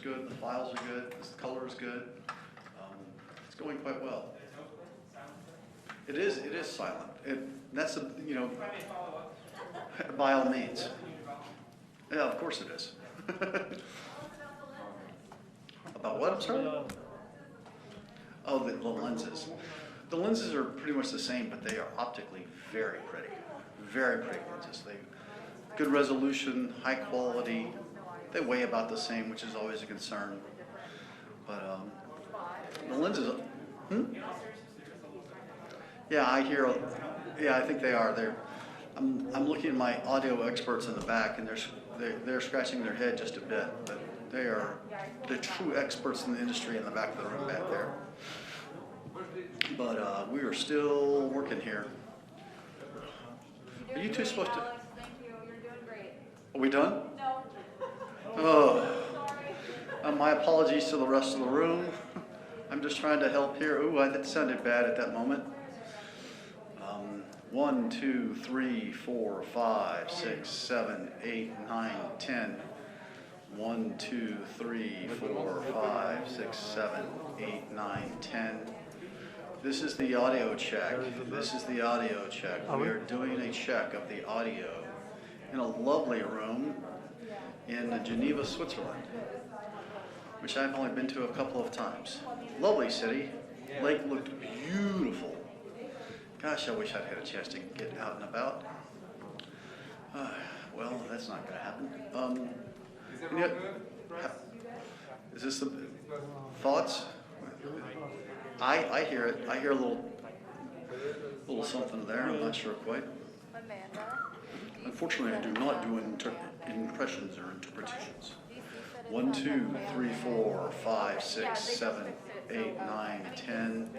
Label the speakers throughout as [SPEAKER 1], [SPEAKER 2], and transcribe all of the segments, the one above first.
[SPEAKER 1] good, the files are good, the color is good. It's going quite well. It is silent. That's a, you know, by all means. Yeah, of course it is. About what, I'm sorry? Oh, the lenses. The lenses are pretty much the same, but they are optically very pretty. Very pretty lenses. They good resolution, high quality. They weigh about the same, which is always a concern. But the lenses, yeah, I hear. Yeah, I think they are. I'm looking at my audio experts in the back, and they're scratching their head just a bit, but they're true experts in the industry in the back of the room back there. But we are still working here. Are you two supposed to?
[SPEAKER 2] Alex, thank you. You're doing great.
[SPEAKER 1] Are we done?
[SPEAKER 2] No.
[SPEAKER 1] Oh.
[SPEAKER 2] Sorry.
[SPEAKER 1] My apologies to the rest of the room. I'm just trying to help here. Ooh, that sounded bad at that moment. 1, 2, 3, 4, 5, 6, 7, 8, 9, 10. 1, 2, 3, 4, 5, 6, 7, 8, 9, 10. This is the audio check. This is the audio check. We are doing a check of the audio in a lovely room in Geneva, Switzerland, which I've only been to a couple of times. Lovely city. Lake looked beautiful. Gosh, I wish I'd had a chance to get out and about. Well, that's not going to happen. Is this the thoughts? I hear it. I hear a little something there. I'm not sure quite.
[SPEAKER 2] Amanda.
[SPEAKER 1] Unfortunately, I do not do impressions or interpretations. 1, 2, 3, 4, 5, 6, 7, 8, 9, 10.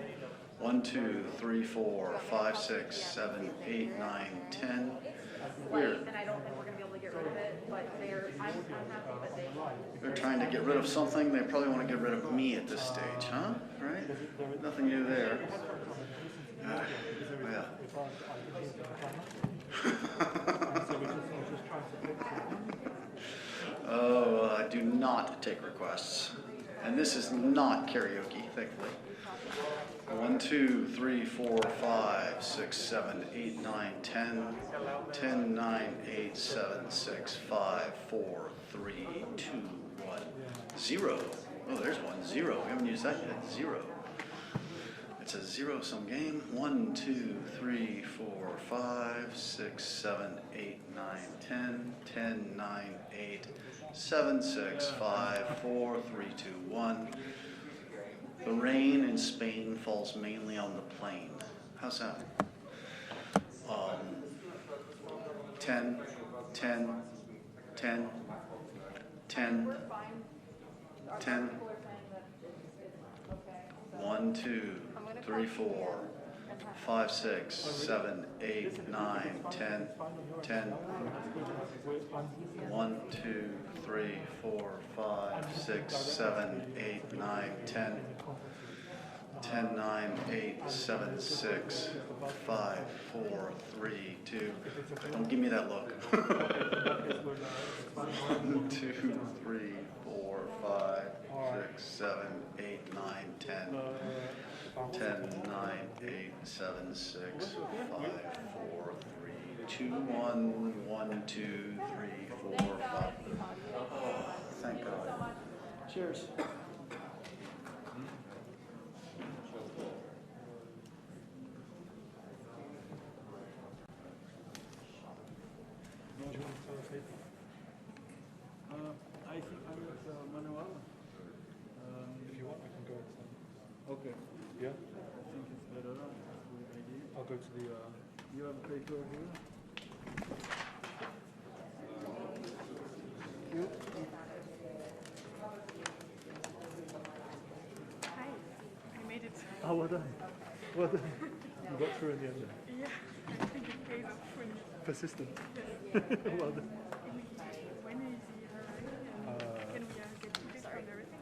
[SPEAKER 1] 1, 2, 3, 4, 5, 6, 7, 8, 9, 10. Weird.
[SPEAKER 2] And I don't think we're going to be able to get rid of it, but I'm happy, but
[SPEAKER 1] they're trying to get rid of something. They probably want to get rid of me at this stage, huh? Right? Nothing new there. Yeah. Oh, I do not take requests. And this is not karaoke, thankfully. 1, 2, 3, 4, 5, 6, 7, 8, 9, 10. 10, 9, 8, 7, 6, 5, 4, 3, 2, 1, 0. Oh, there's 1, 0. We haven't used that yet. 0. It's a zero-sum game. 1, 2, 3, 4, 5, 6, 7, 8, 9, 10. 10, 9, 8, 7, 6, 5, 4, 3, 2, 1. The rain in Spain falls mainly on the plain. How's that? 10, 10, 10, 10, 10. 1, 2, 3, 4, 5, 6, 7, 8, 9, 10, 10. 1, 2, 3, 4, 5, 6, 7, 8, 9, 10. 10, 9, 8, 7, 6, 5, 4, 3, 2. Don't give me that look. 1, 2, 3, 4, 5, 6, 7, 8, 9, 10. 10, 9, 8, 7, 6, 5, 4, 3, 2, 1, 1, 2, 3, 4, 5. Oh, thank God. Cheers.
[SPEAKER 3] I think I'm with Manuel. If you want, I can go outside. Okay. Yeah? I think it's better. I'll go to the... you have a paper here? You?
[SPEAKER 4] Hi, I made it.
[SPEAKER 3] Oh, well done. Well done. You got through in the end.
[SPEAKER 4] Yeah, I think it pays off for me.
[SPEAKER 3] Persistent.
[SPEAKER 4] Yes.
[SPEAKER 3] Well done.
[SPEAKER 4] When is he arriving? Can we get tickets and everything?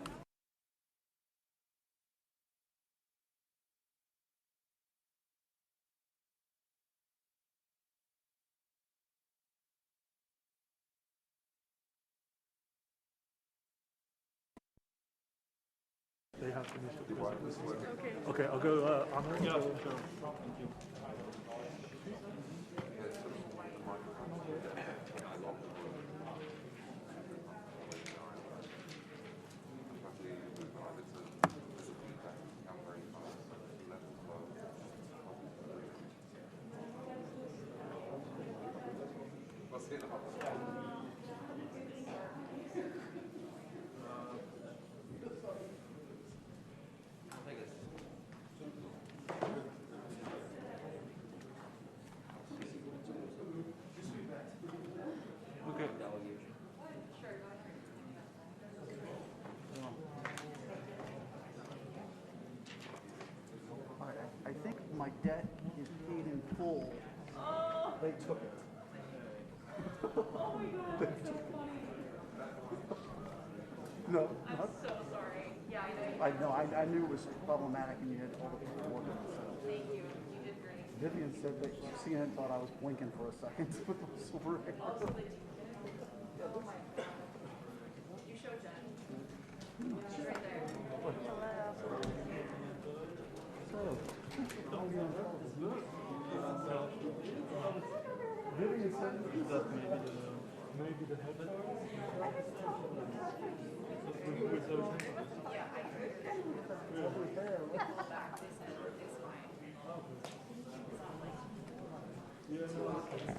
[SPEAKER 3] They have finished the presentation.
[SPEAKER 4] Okay.
[SPEAKER 3] Okay, I'll go. Anna. Yeah, sure. Thank you.
[SPEAKER 5] I think my debt is paid in full.
[SPEAKER 2] Oh,
[SPEAKER 5] They took it.
[SPEAKER 2] oh my God, that's so funny.
[SPEAKER 5] No,
[SPEAKER 2] I'm
[SPEAKER 5] not,
[SPEAKER 2] so sorry. Yeah, I know.
[SPEAKER 5] I knew it was problematic and you had all the paperwork. So.
[SPEAKER 2] Thank you. You did great.
[SPEAKER 5] Vivian said that CNN thought I was blinking for a second with the silver hair.
[SPEAKER 2] Also, the teacher. Oh my God. You show Jen. She's right there.
[SPEAKER 5] Vivian said
[SPEAKER 3] That maybe the headline.
[SPEAKER 2] Yeah, I heard it.
[SPEAKER 5] lovely hair.
[SPEAKER 2] Back. They said it's fine. It's not like.
[SPEAKER 3] Yeah, no, it's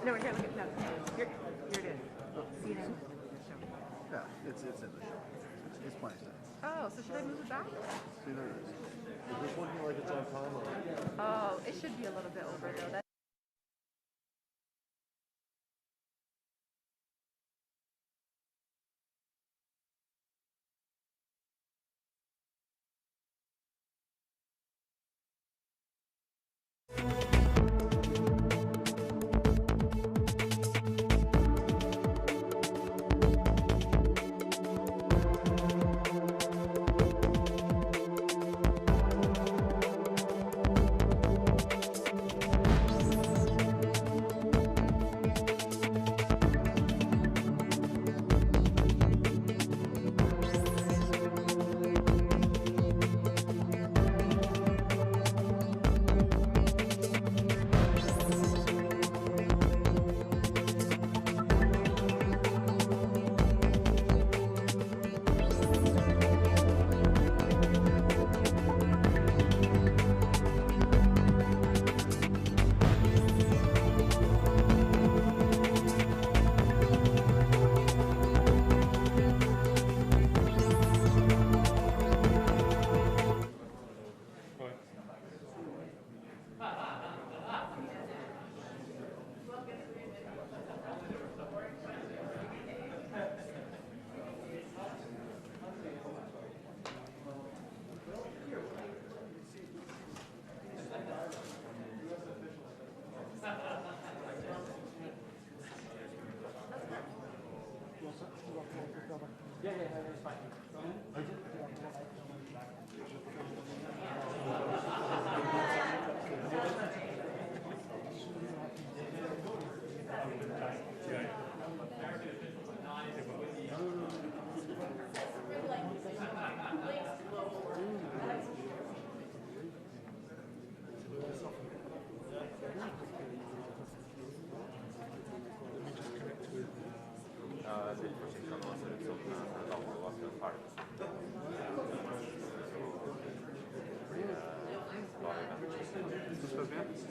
[SPEAKER 4] No, here, look at no. Here it is. See it in?
[SPEAKER 5] Yeah, it's in the show. It's plenty of time.
[SPEAKER 4] Oh, so should I move it back?
[SPEAKER 5] See, there it is.
[SPEAKER 6] Is this looking like it's on time?
[SPEAKER 2] should be a little bit over though.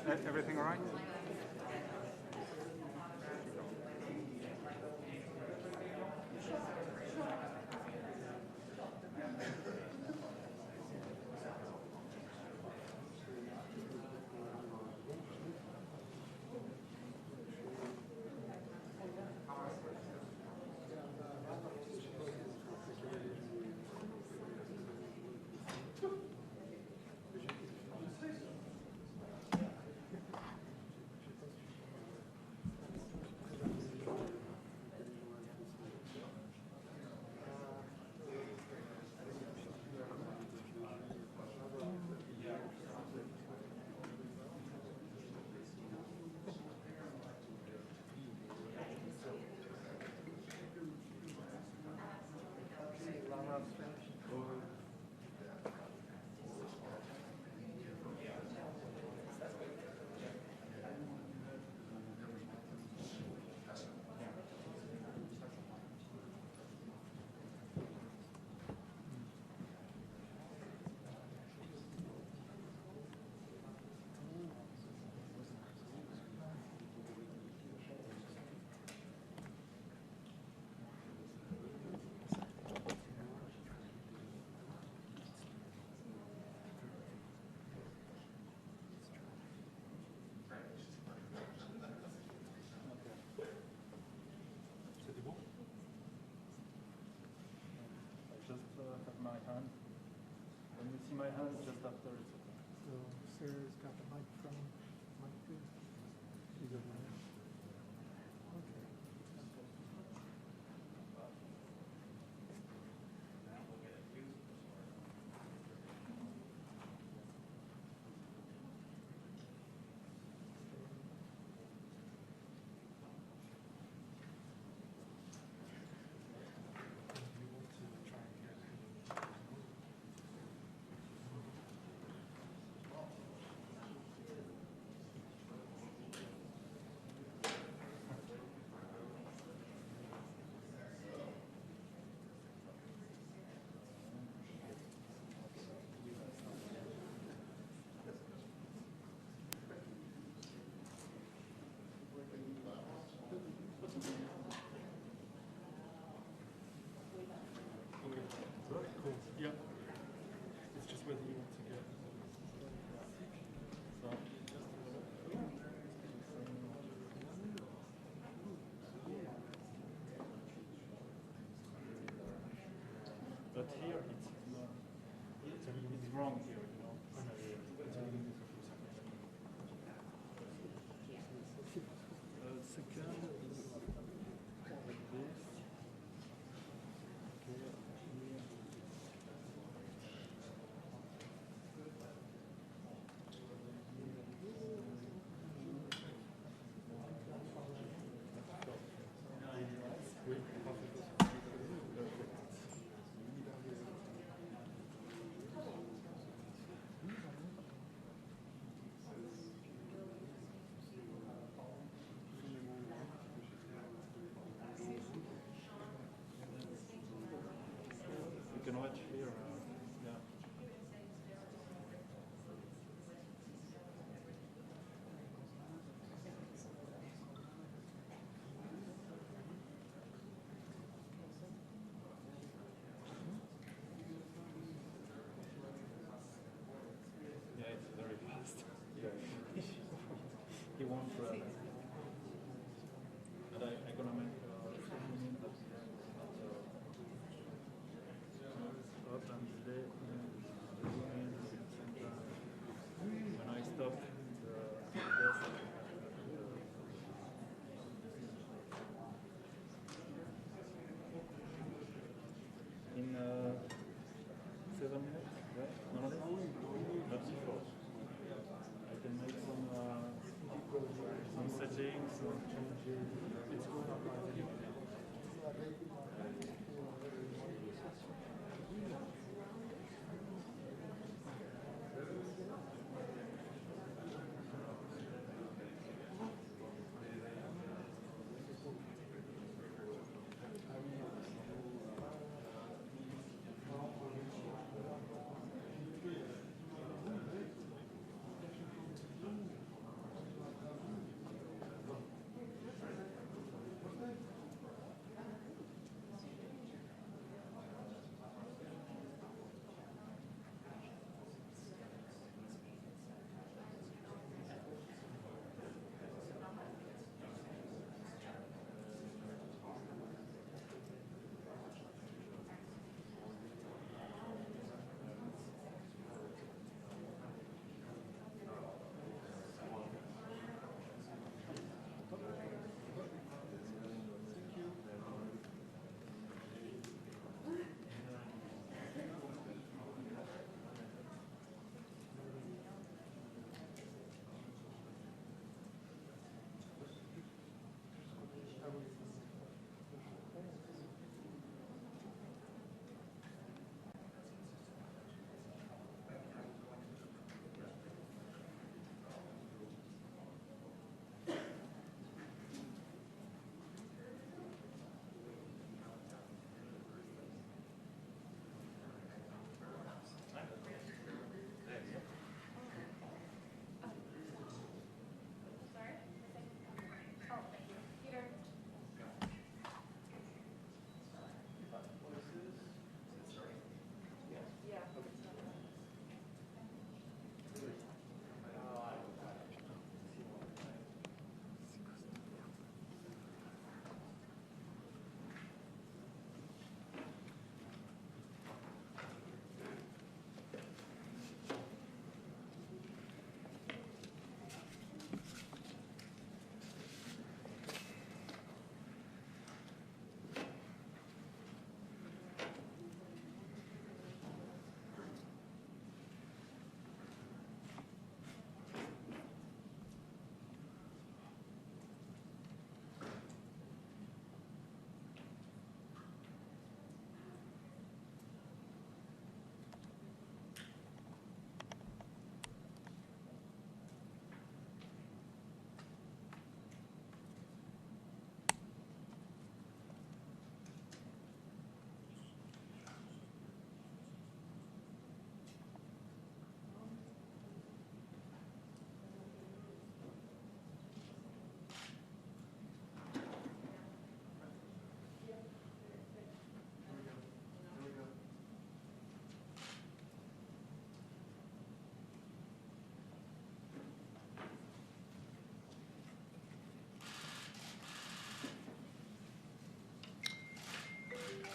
[SPEAKER 2] That's
[SPEAKER 3] Everything all right? My hand. When you see my hand just after it's okay.
[SPEAKER 6] So Sarah's got the microphone. Mic too. She's over there. Okay.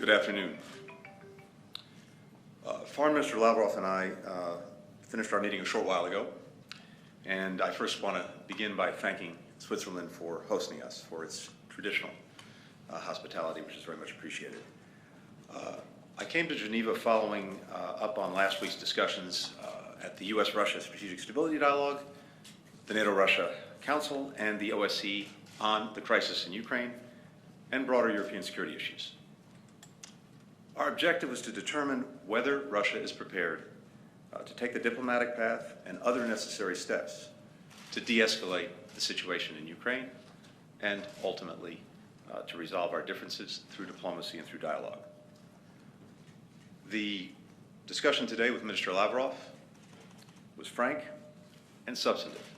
[SPEAKER 7] Good afternoon. Foreign Minister Lavrov and I finished our meeting a short while ago, and I first want to begin by thanking Switzerland for hosting us, for its traditional hospitality, which is very much appreciated. I came to Geneva following up on last week's discussions at the U.S.-Russia Strategic Stability Dialogue, the NATO-Russia Council, and the OSCE on the crisis in Ukraine and broader European security issues. Our objective was to determine whether Russia is prepared to take the diplomatic path and other necessary steps to de-escalate the situation in Ukraine and ultimately to resolve our differences through diplomacy and through dialogue. The discussion today with Minister Lavrov was frank and substantive.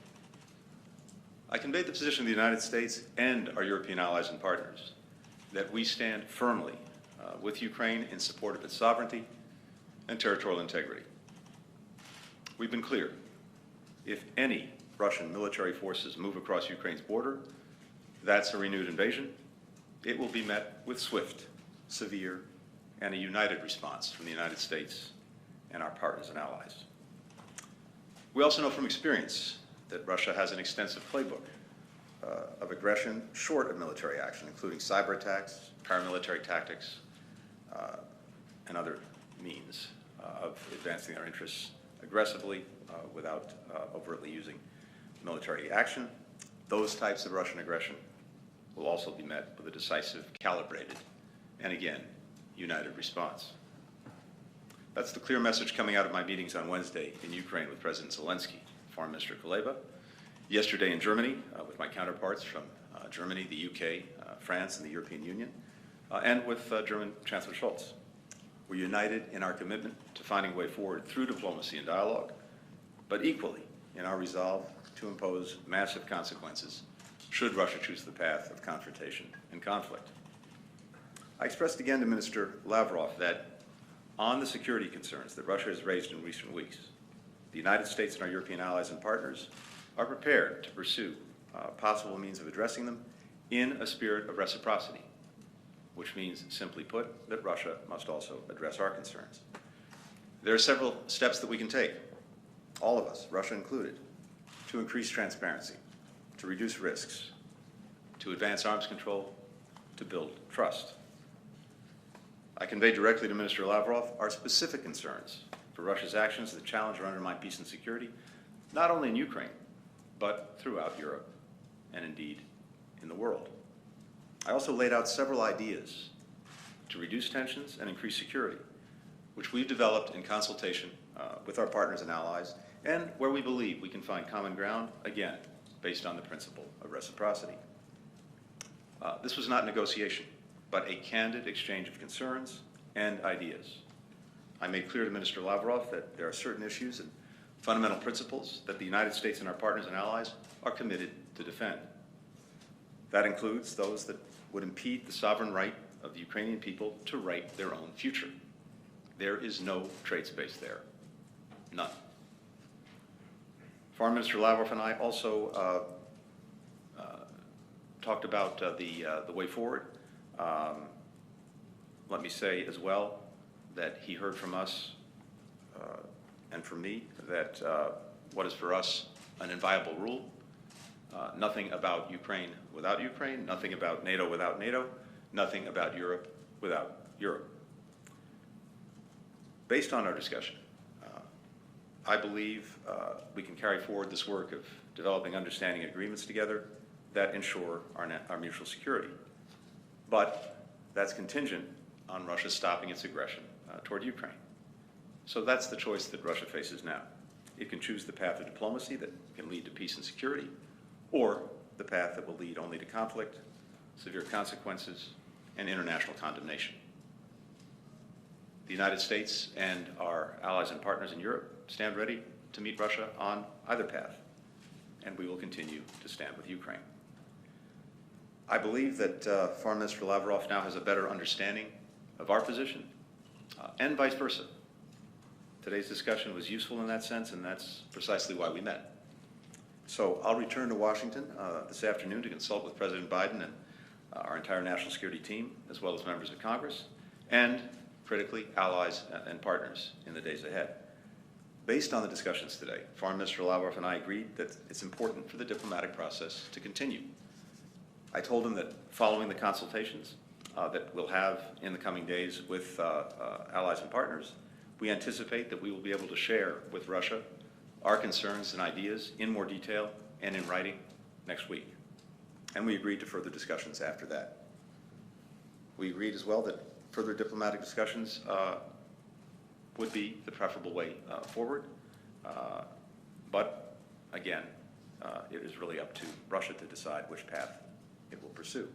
[SPEAKER 7] I conveyed the position of the United States and our European allies and partners that we stand firmly with Ukraine in support of its sovereignty and territorial integrity. We've been clear. If any Russian military forces move across Ukraine's border, that's a renewed invasion. It will be met with swift, severe, and a united response from the United States and our partners and allies. We also know from experience that Russia has an extensive playbook of aggression short of military action, including cyber attacks, paramilitary tactics, and other means of advancing their interests aggressively without overtly using military action. Those types of Russian aggression will also be met with a decisive, calibrated, and again, united response. That's the clear message coming out of my meetings on Wednesday in Ukraine with President Zelensky, Foreign Minister Kuleba, yesterday in Germany with my counterparts from Germany, the UK, France, and the European Union, and with German Chancellor Scholz. We're united in our commitment to finding a way forward through diplomacy and dialogue, but equally in our resolve to impose massive consequences should Russia choose the path of confrontation and conflict. I expressed again to Minister Lavrov that on the security concerns that Russia has raised in recent weeks, the United States and our European allies and partners are prepared to pursue possible means of addressing them in a spirit of reciprocity, which means, simply put, that Russia must also address our concerns. There are several steps that we can take, all of us, Russia included, to increase transparency, to reduce risks, to advance arms control, to build trust. I conveyed directly to Minister Lavrov our specific concerns for Russia's actions that challenge or undermine peace and security, not only in Ukraine, but throughout Europe, and indeed in the world. I also laid out several ideas to reduce tensions and increase security, which we've developed in consultation with our partners and allies, and where we believe we can find common ground, again, based on the principle of reciprocity. This was not negotiation, but a candid exchange of concerns and ideas. I made clear to Minister Lavrov that there are certain issues and fundamental principles that the United States and our partners and allies are committed to defend. That includes those that would impede the sovereign right of the Ukrainian people to write their own future. There is no trade space there. None. Foreign Minister Lavrov and I also talked about the way forward. Let me say as well that he heard from us and from me that what is for us an inviolable rule, nothing about Ukraine without Ukraine, nothing about NATO without NATO, nothing about Europe without Europe. Based on our discussion, I believe we can carry forward this work of developing understanding agreements together that ensure our mutual security. But that's contingent on Russia stopping its aggression toward Ukraine. So that's the choice that Russia faces now. It can choose the path of diplomacy that can lead to peace and security, or the path that will lead only to conflict, severe consequences, and international condemnation. The United States and our allies and partners in Europe stand ready to meet Russia on either path, and we will continue to stand with Ukraine. I believe that Foreign Minister Lavrov now has a better understanding of our position, and vice versa. Today's discussion was useful in that sense, and that's precisely why we met. So I'll return to Washington this afternoon to consult with President Biden and our entire national security team, as well as members of Congress, and, critically, allies and partners in the days ahead. Based on the discussions today, Foreign Minister Lavrov and I agreed that it's important for the diplomatic process to continue. I told him that following the consultations that we'll have in the coming days with allies and partners, we anticipate that we will be able to share with Russia our concerns and ideas in more detail and in writing next week. And we agreed to further discussions after that. We agreed as well that further diplomatic discussions would be the preferable way forward. But again, it is really up to Russia to decide which path it will pursue.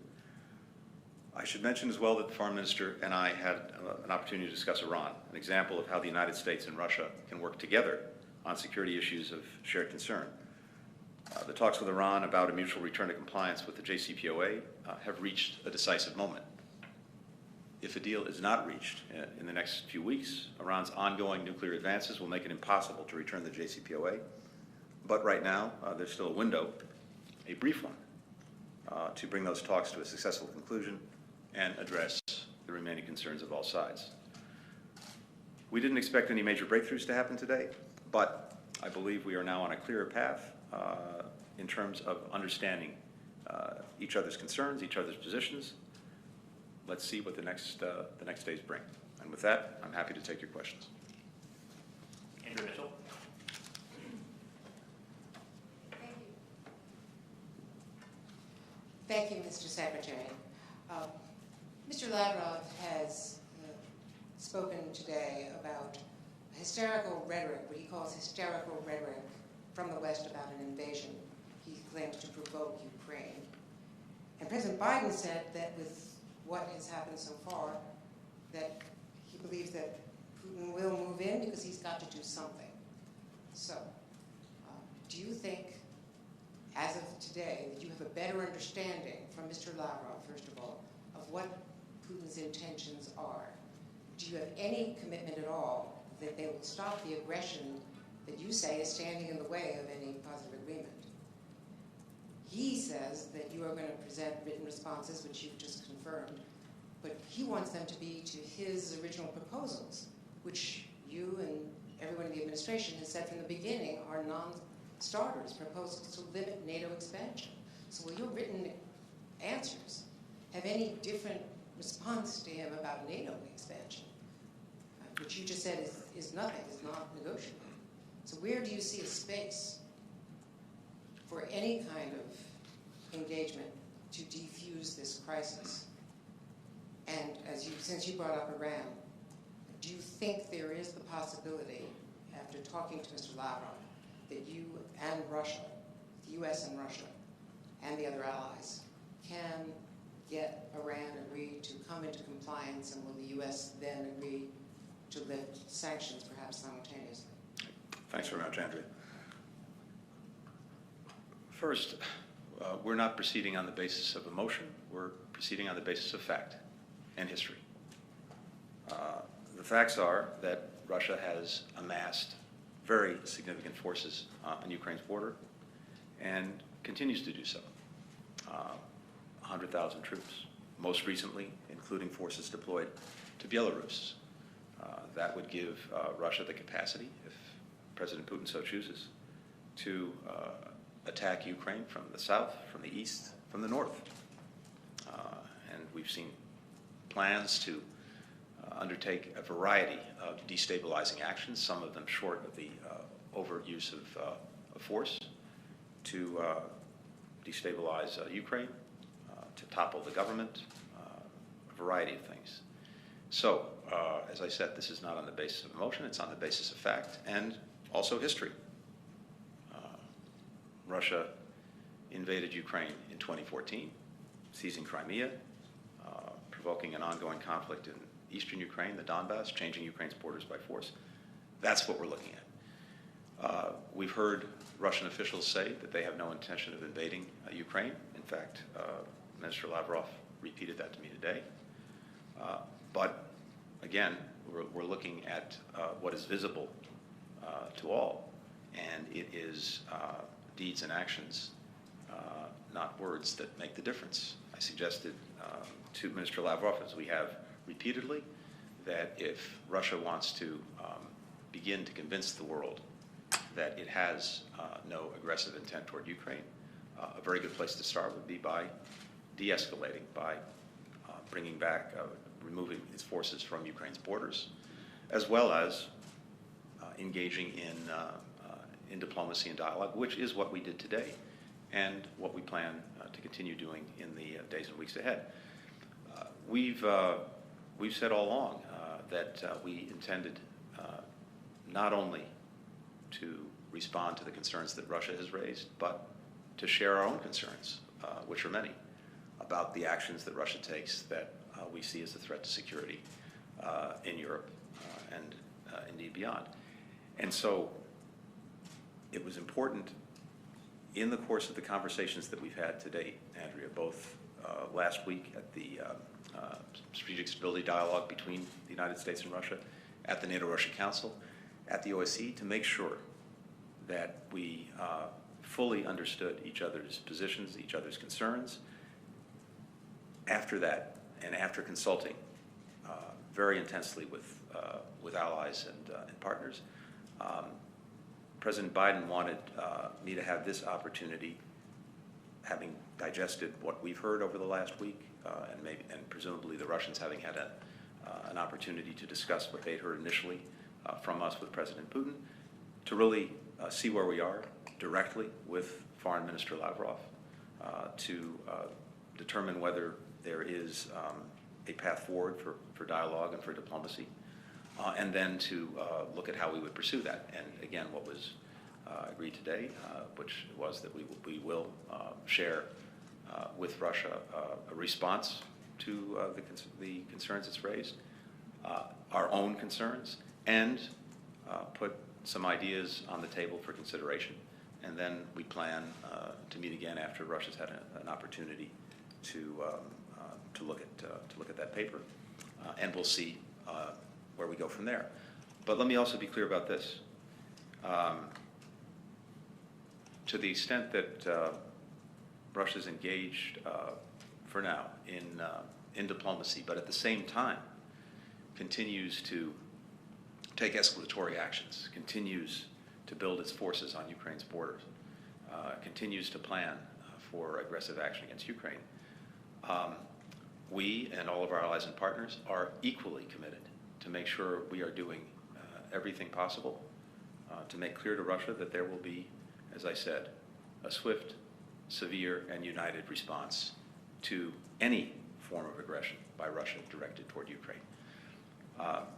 [SPEAKER 7] I should mention as well that the Foreign Minister and I had an opportunity to discuss Iran, an example of how the United States and Russia can work together on security issues of shared concern. The talks with Iran about a mutual return to compliance with the JCPOA have reached a decisive moment. If a deal is not reached in the next few weeks, Iran's ongoing nuclear advances will make it impossible to return to the JCPOA. But right now, there's still a window, a brief one, to bring those talks to a successful conclusion and address the remaining concerns of all sides. We didn't expect any major breakthroughs to happen today, but I believe we are now on a clearer path in terms of understanding each other's concerns, each other's positions. Let's see what the next days bring. And with that, I'm happy to take your questions.
[SPEAKER 8] Andrew Mitchell.
[SPEAKER 9] Thank you, Mr. Secretary. Mr. Lavrov has spoken today about hysterical rhetoric, what he calls hysterical rhetoric from the West about an invasion he claims to provoke Ukraine. And President Biden said that with what has happened so far, that he believes that Putin will move in because he's got to do something. So, do you think, as of today, that you have a better understanding from Mr. Lavrov, first of all, of what Putin's intentions are? Do you have any commitment at all that they will stop the aggression that you say is standing in the way of any positive agreement? He says that you are going to present written responses, which you've just confirmed, but he wants them to be to his original proposals, which you and everyone in the administration has said from the beginning are non-starters, proposals to limit NATO expansion. So will your written answers have any different response to him about NATO expansion, which you just said is nothing, is not negotiable? So where do you see a space for any kind of engagement to defuse this crisis? And since you brought up Iran, do you think there is the possibility, after talking to Mr. Lavrov, that you and Russia, the U.S. and Russia, and the other allies, can get Iran agreed to come into compliance, and will the U.S. then agree to lift sanctions, perhaps simultaneously?
[SPEAKER 7] Thanks very much, Andrea. First, we're not proceeding on the basis of emotion. We're proceeding on the basis of fact and history. The facts are that Russia has amassed very significant forces on Ukraine's border and continues to do so. 100,000 troops, most recently including forces deployed to Belarus. That would give Russia the capacity, if President Putin so chooses, to attack Ukraine from the south, from the east, from the north. And we've seen plans to undertake a variety of destabilizing actions, some of them short of the overt use of force, to destabilize Ukraine, to topple the government, a variety of things. So, as I said, this is not on the basis of emotion, it's on the basis of fact and also history. Russia invaded Ukraine in 2014, seizing Crimea, provoking an ongoing conflict in eastern Ukraine, the Donbass, changing Ukraine's borders by force. That's what we're looking at. We've heard Russian officials say that they have no intention of invading Ukraine. In fact, Minister Lavrov repeated that to me today. But again, we're looking at what is visible to all, and it is deeds and actions, not words, that make the difference. I suggested to Minister Lavrov, as we have repeatedly, that if Russia wants to begin to convince the world that it has no aggressive intent toward Ukraine, a very good place to start would be by de-escalating, by bringing back, removing its forces from Ukraine's borders, as well as engaging in diplomacy and dialogue, which is what we did today and what we plan to continue doing in the days and weeks ahead. We've said all along that we intended not only to respond to the concerns that Russia has raised, but to share our own concerns, which are many, about the actions that Russia takes that we see as a threat to security in Europe and indeed beyond. And so it was important in the course of the conversations that we've had today, Andrea, both last week at the Strategic Stability Dialogue between the United States and Russia, at the NATO-Russia Council, at the OSCE, to make sure that we fully understood each other's positions, each other's concerns. After that, and after consulting very intensely with allies and partners, President Biden wanted me to have this opportunity, having digested what we've heard over the last week, and presumably the Russians having had an opportunity to discuss what they'd heard initially from us with President Putin, to really see where we are directly with Foreign Minister Lavrov, to determine whether there is a path forward for dialogue and for diplomacy, and then to look at how we would pursue that. And again, what was agreed today, which was that we will share with Russia a response to the concerns it's raised, our own concerns, and put some ideas on the table for consideration. And then we plan to meet again after Russia's had an opportunity to look at that paper, and we'll see where we go from there. But let me also be clear about this. To the extent that Russia's engaged for now in diplomacy, but at the same time continues to take escalatory actions, continues to build its forces on Ukraine's borders, continues to plan for aggressive action against Ukraine, we and all of our allies and partners are equally committed to make sure we are doing everything possible to make clear to Russia that there will be, as I said, a swift, severe, and united response to any form of aggression by Russia directed toward Ukraine.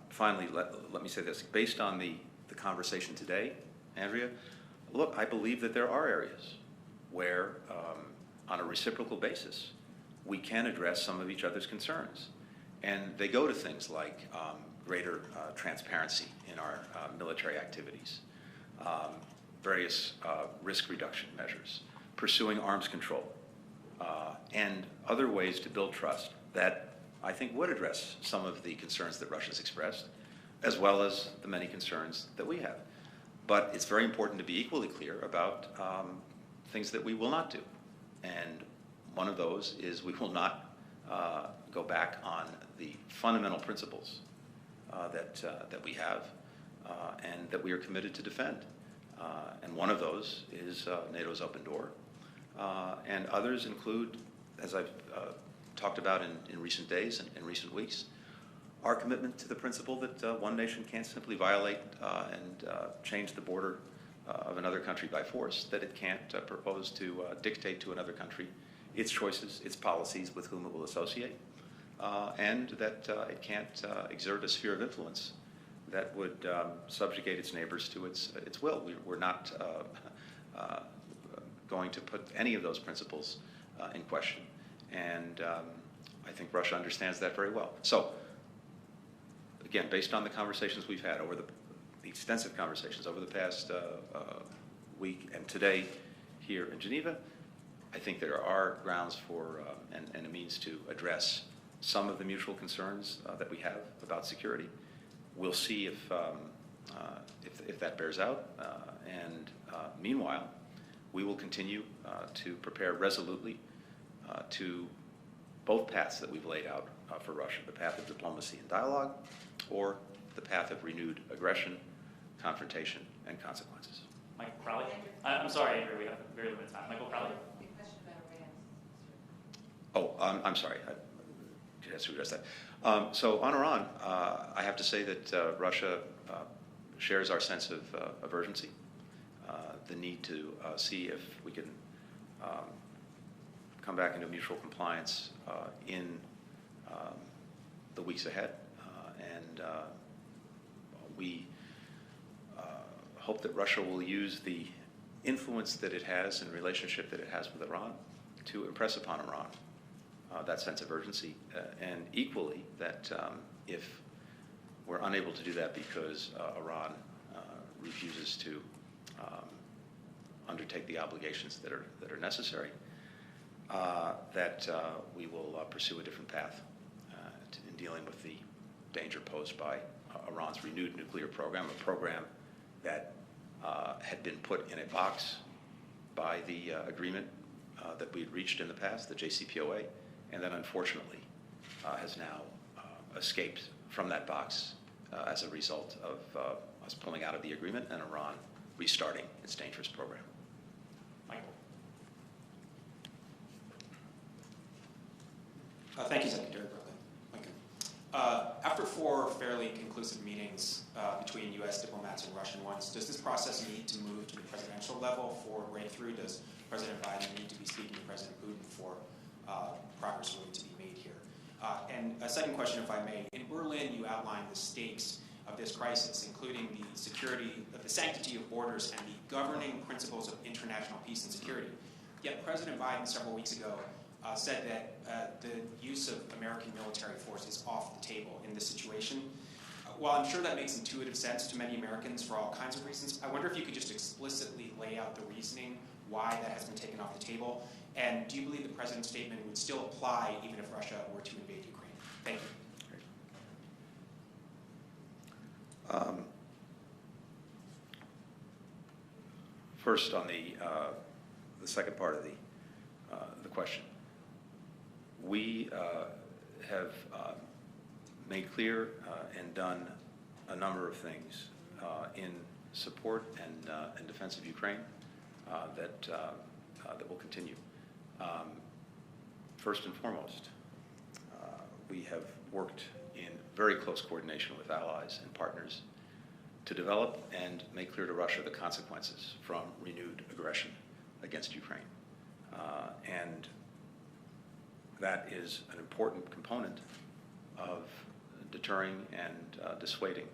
[SPEAKER 7] Finally, let me say this. Based on the conversation today, Andrea, look, I believe that there are areas where, on a reciprocal basis, we can address some of each other's concerns. And they go to things like greater transparency in our military activities, various risk reduction measures, pursuing arms control, and other ways to build trust that I think would address some of the concerns that Russia's expressed, as well as the many concerns that we have. But it's very important to be equally clear about things that we will not do. And one of those is we will not go back on the fundamental principles that we have and that we are committed to defend. And one of those is NATO's open door. And others include, as I've talked about in recent days and in recent weeks, our commitment to the principle that one nation can't simply violate and change the border of another country by force, that it can't propose to dictate to another country its choices, its policies, with whom it will associate, and that it can't exert a sphere of influence that would subjugate its neighbors to its will. We're not going to put any of those principles in question. And I think Russia understands that very well. So, again, based on the conversations we've had over the extensive conversations over the past week and today here in Geneva, I think there are grounds for and a means to address some of the mutual concerns that we have about security. We'll see if that bears out. And meanwhile, we will continue to prepare resolutely to both paths that we've laid out for Russia, the path of diplomacy and dialogue, or the path of renewed aggression, confrontation, and consequences.
[SPEAKER 8] Michael Crowley? I'm sorry, Andrew, we have very limited time. Michael Crowley?
[SPEAKER 9] The question about Iran.
[SPEAKER 7] Oh, I'm sorry. I has to address that. So on Iran, I have to say that Russia shares our sense of urgency, the need to see if we can come back into mutual compliance in the weeks ahead. And we hope that Russia will use the influence that it has and relationship that it has with Iran to impress upon Iran that sense of urgency, and equally that if we're unable to do that because Iran refuses to undertake the obligations that are necessary, that we will pursue a different path in dealing with the danger posed by Iran's renewed nuclear program, a program that had been put in a box by the agreement that we had reached in the past, the JCPOA, and that unfortunately has now escaped from that box as a result of us pulling out of the agreement and Iran restarting its dangerous program.
[SPEAKER 8] Michael?
[SPEAKER 10] Thank you, Secretary Blinken. After 4 fairly conclusive meetings between U.S. diplomats and Russian ones, does this process need to move to the presidential level for breakthrough? Does President Biden need to be speaking to President Putin for progress really to be made here? And a second question, if I may. In Berlin, you outlined the stakes of this crisis, including the security, the sanctity of borders, and the governing principles of international peace and security. Yet President Biden several weeks ago said that the use of American military force is off the table in this situation. While I'm sure that makes intuitive sense to many Americans for all kinds of reasons, I wonder if you could just explicitly lay out the reasoning why that has been taken off the table. And do you believe the President's statement would still apply even if Russia were to invade Ukraine? Thank you.
[SPEAKER 7] First, on the second part of the question, we have made clear and done a number of things in support and defense of Ukraine that will continue. First and foremost, we have worked in very close coordination with allies and partners to develop and make clear to Russia the consequences from renewed aggression against Ukraine. And that is an important component of deterring and dissuading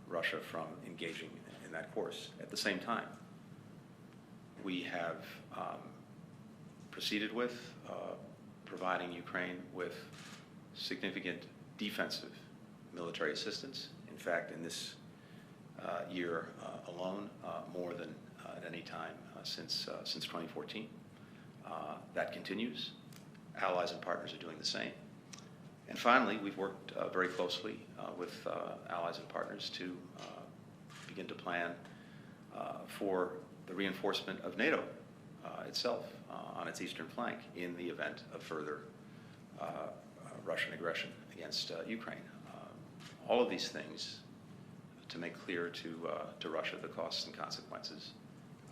[SPEAKER 7] Russia from engaging in that course. At the same time, we have proceeded with providing Ukraine with significant defensive military assistance. In fact, in this year alone, more than at any time since 2014. That continues. Allies and partners are doing the same. And finally, we've worked very closely with allies and partners to begin to plan for the reinforcement of NATO itself on its eastern flank in the event of further Russian aggression against Ukraine. All of these things to make clear to Russia the costs and consequences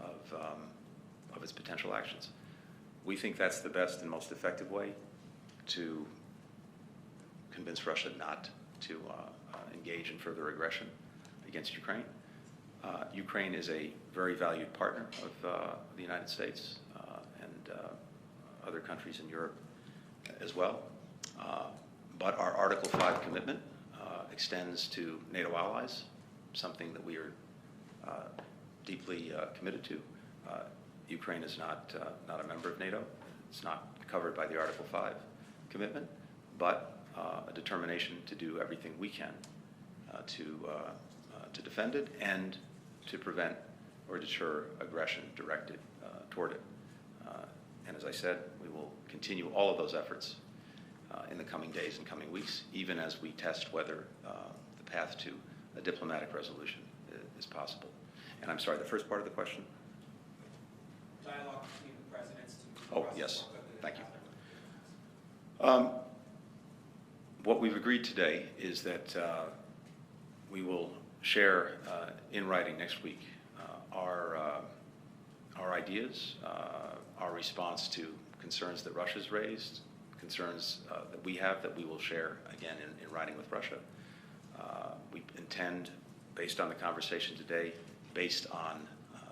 [SPEAKER 7] of its potential actions. We think that's the best and most effective way to convince Russia not to engage in further aggression against Ukraine. Ukraine is a very valued partner of the United States and other countries in Europe as well. But our Article 5 commitment extends to NATO allies, something that we are deeply committed to. Ukraine is not a member of NATO. It's not covered by the Article 5 commitment, but a determination to do everything we can to defend it and to prevent or deter aggression directed toward it. And as I said, we will continue all of those efforts in the coming days and coming weeks, even as we test whether the path to a diplomatic resolution is possible. And I'm sorry, the first part of the question?
[SPEAKER 10] Dialogue between the presidents to
[SPEAKER 7] Oh, yes. Thank you. what we've agreed today is that we will share in writing next week our ideas, our response to concerns that Russia's raised, concerns that we have that we will share again in writing with Russia. We intend, based on the conversation today, based on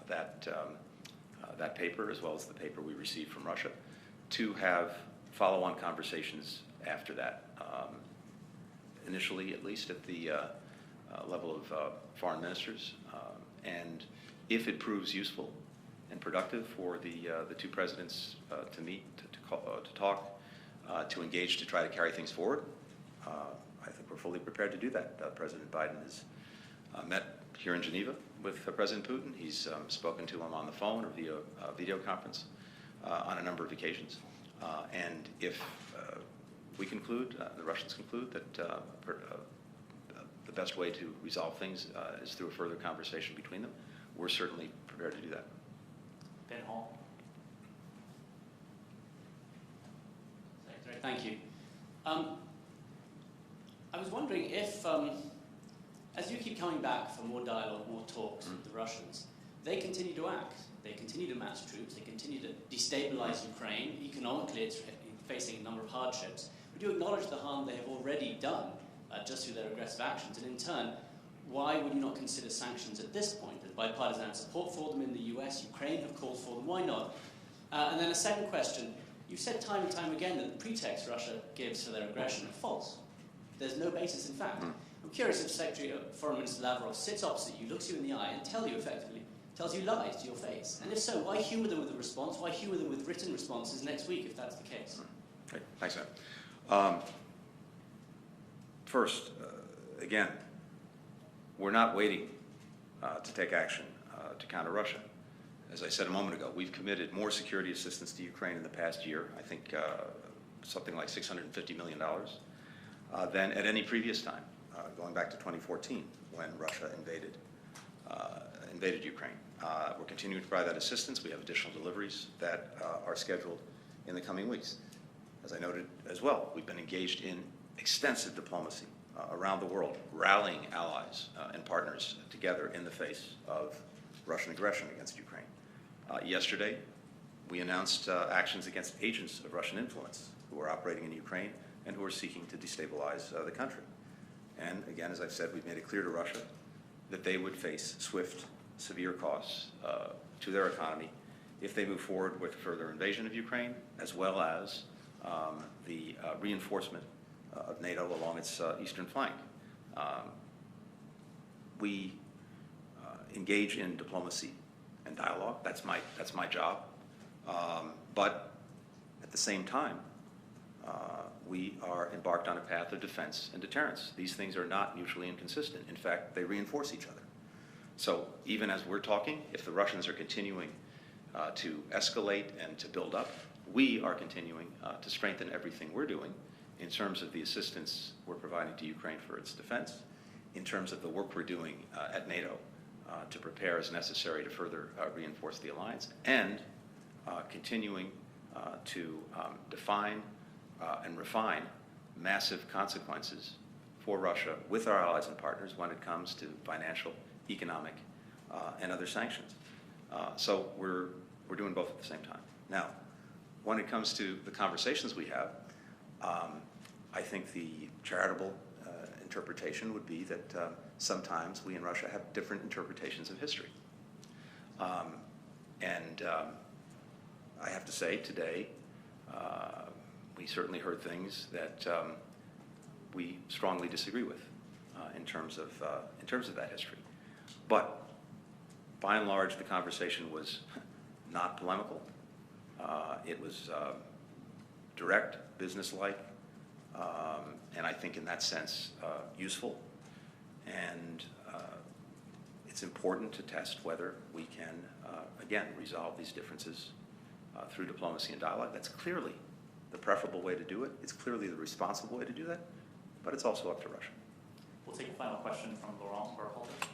[SPEAKER 7] that paper as well as the paper we received from Russia, to have follow-on conversations after that. Initially, at least at the level of foreign ministers, and if it proves useful and productive for the two presidents to meet, to talk, to engage, to try to carry things forward, I think we're fully prepared to do that. President Biden has met here in Geneva with President Putin. He's spoken to him on the phone or via video conference on a number of occasions. And if we conclude, the Russians conclude, that the best way to resolve things is through a further conversation between them, we're certainly prepared to do that.
[SPEAKER 8] Ben Hall. Secretary, thank you. I was wondering if, as you keep coming back for more dialogue, more talks with the Russians, they continue to act. They continue to mass troops. They continue to destabilize Ukraine. Economically, it's facing a number of hardships. Would you acknowledge the harm they have already done just through their aggressive actions? And in turn, why would you not consider sanctions at this point? There's bipartisan support for them in the US. Ukraine have called for them. Why not? And then a second question. You've said time and time again that the pretext Russia gives for their aggression are false. There's no basis in fact. I'm curious if Secretary of Foreign Minister Lavrov sits opposite you, looks you in the eye, and tells you lies to your face. And if so, why humour them with a response? Why humour them with written responses next week if that's the case?
[SPEAKER 7] Great. Thanks, Sam. First, again, we're not waiting to take action to counter Russia. As I said a moment ago, we've committed more security assistance to Ukraine in the past year, I think something like $650 million, than at any previous time, going back to 2014 when Russia invaded Ukraine. We're continuing to provide that assistance. We have additional deliveries that are scheduled in the coming weeks. As I noted as well, we've been engaged in extensive diplomacy around the world, rallying allies and partners together in the face of Russian aggression against Ukraine. Yesterday, we announced actions against agents of Russian influence who are operating in Ukraine and who are seeking to destabilize the country. And again, as I've said, we've made it clear to Russia that they would face swift, severe costs to their economy if they move forward with further invasion of Ukraine, as well as the reinforcement of NATO along its eastern flank. We engage in diplomacy and dialogue. That's my job. But at the same time, we are embarked on a path of defense and deterrence. These things are not mutually inconsistent. In fact, they reinforce each other. So even as we're talking, if the Russians are continuing to escalate and to build up, we are continuing to strengthen everything we're doing in terms of the assistance we're providing to Ukraine for its defense, in terms of the work we're doing at NATO to prepare as necessary to further reinforce the alliance, and continuing to define and refine massive consequences for Russia with our allies and partners when it comes to financial, economic, and other sanctions. So we're doing both at the same time. Now, when it comes to the conversations we have, I think the charitable interpretation would be that sometimes we in Russia have different interpretations of history. And I have to say today, we certainly heard things that we strongly disagree with in terms of that history. But by and large, the conversation was not polemical. It was direct, businesslike, and I think in that sense useful. And it's important to test whether we can, again, resolve these differences through diplomacy and dialogue. That's clearly the preferable way to do it. It's clearly the responsible way to do that, but it's also up to Russia.
[SPEAKER 8] We'll take a final question from Laurent Berhalter.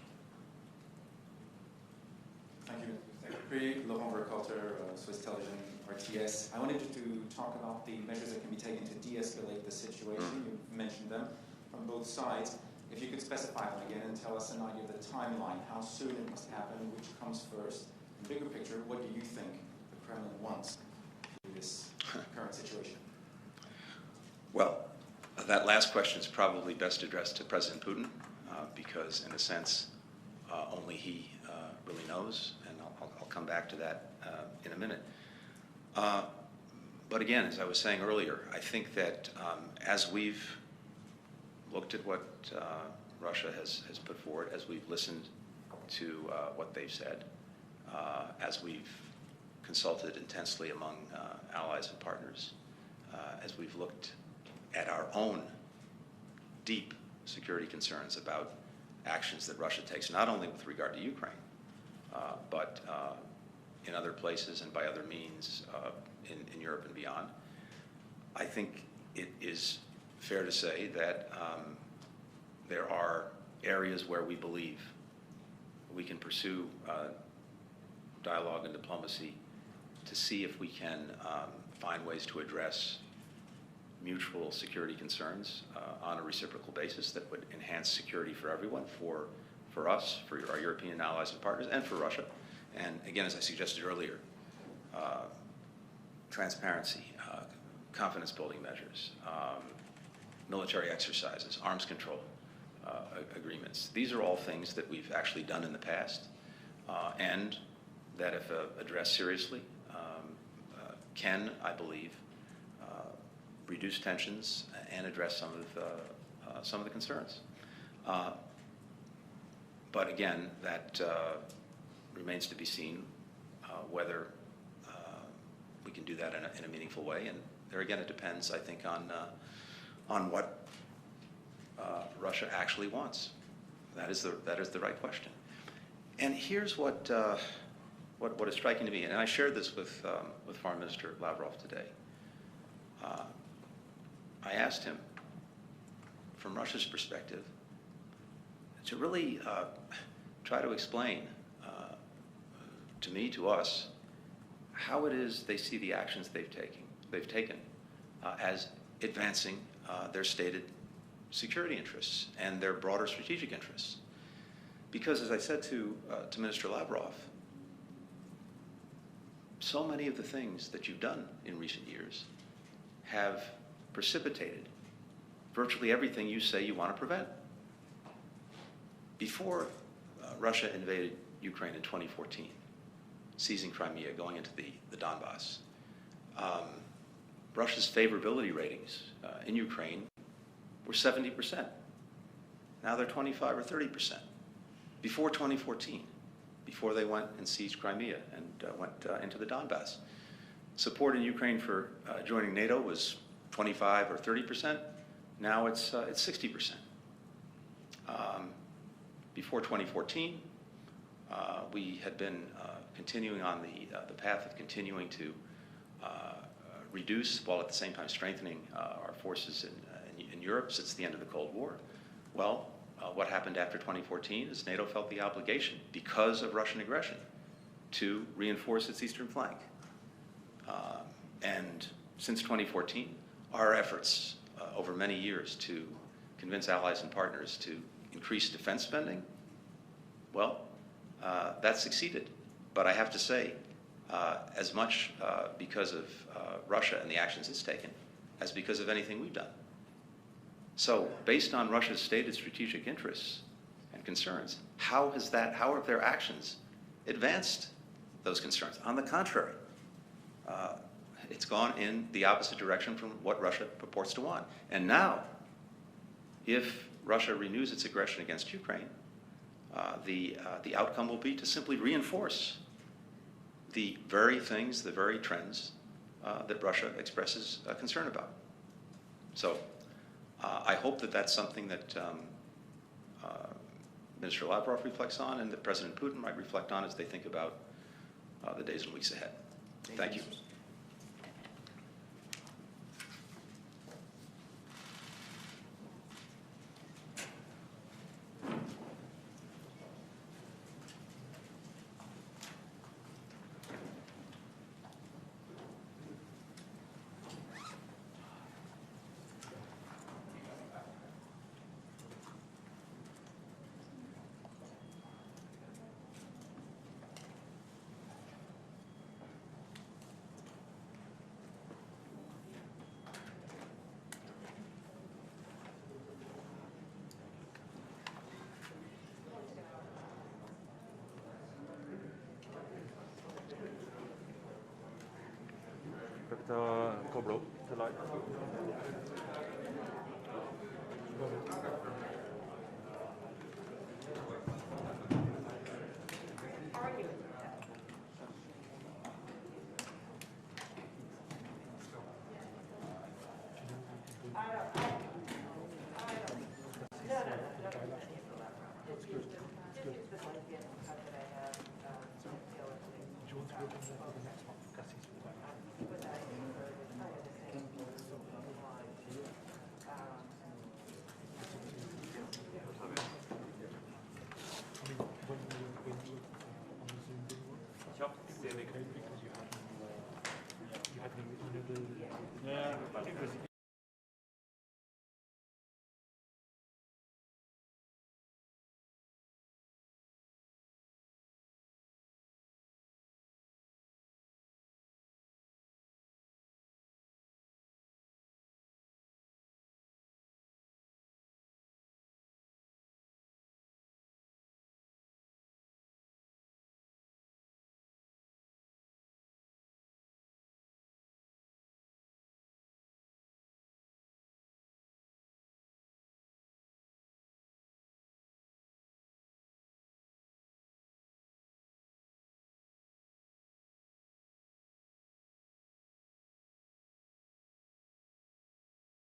[SPEAKER 11] Thank you. Laurent Vercoulter, Swiss Television, RTS. I wanted to talk about the measures that can be taken to de-escalate the situation. You mentioned them from both sides. If you could specify them again and tell us an idea of the timeline, how soon it must happen, which comes first. In the bigger picture, what do you think the Kremlin wants in this current situation?
[SPEAKER 7] Well, that last question is probably best addressed to President Putin because, in a sense, only he really knows, and I'll come back to that in a minute. But again, as I was saying earlier, I think that as we've looked at what Russia has put forward, as we've listened to what they've said, as we've consulted intensely among allies and partners, as we've looked at our own deep security concerns about actions that Russia takes, not only with regard to Ukraine, but in other places and by other means in Europe and beyond. I think it is fair to say that there are areas where we believe we can pursue dialogue and diplomacy to see if we can find ways to address mutual security concerns on a reciprocal basis that would enhance security for everyone, for us, for our European allies and partners, and for Russia. And again, as I suggested earlier, transparency, confidence building measures, military exercises, arms control agreements. These are all things that we've actually done in the past and that, if addressed seriously, can, I believe, reduce tensions and address some of the concerns. But again, that remains to be seen whether we can do that in a meaningful way. And there again, it depends, I think, on what Russia actually wants. That is the right question. And here's what is striking to me, and I shared this with Foreign Minister Lavrov today. I asked him, from Russia's perspective, to really try to explain to me, to us, how it is they see the actions they've taken as advancing their stated security interests and their broader strategic interests. Because, as I said to Minister Lavrov, so many of the things that you've done in recent years have precipitated virtually everything you say you want to prevent. Before Russia invaded Ukraine in 2014, seizing Crimea, going into the Donbass, Russia's favorability ratings in Ukraine were 70%. Now they're 25 or 30%. Before 2014, before they went and seized Crimea and went into the Donbass, support in Ukraine for joining NATO was 25 or 30%. Now it's 60%. Before 2014, we had been continuing on the path of continuing to reduce, while at the same time strengthening our forces in Europe since the end of the Cold War. Well, what happened after 2014 is NATO felt the obligation, because of Russian aggression, to reinforce its eastern flank. And since 2014, our efforts over many years to convince allies and partners to increase defense spending, well, that succeeded. But I have to say, as much because of Russia and the actions it's taken as because of anything we've done. So, based on Russia's stated strategic interests and concerns, how have their actions advanced those concerns? On the contrary, it's gone in the opposite direction from what Russia purports to want. And now, if Russia renews its aggression against Ukraine, the outcome will be to simply reinforce the very things, the very trends that Russia expresses concern about. So I hope that that's something that Minister Lavrov reflects on and that President Putin might reflect on as they think about the days and weeks ahead. Thank you.
[SPEAKER 3] go blow the light.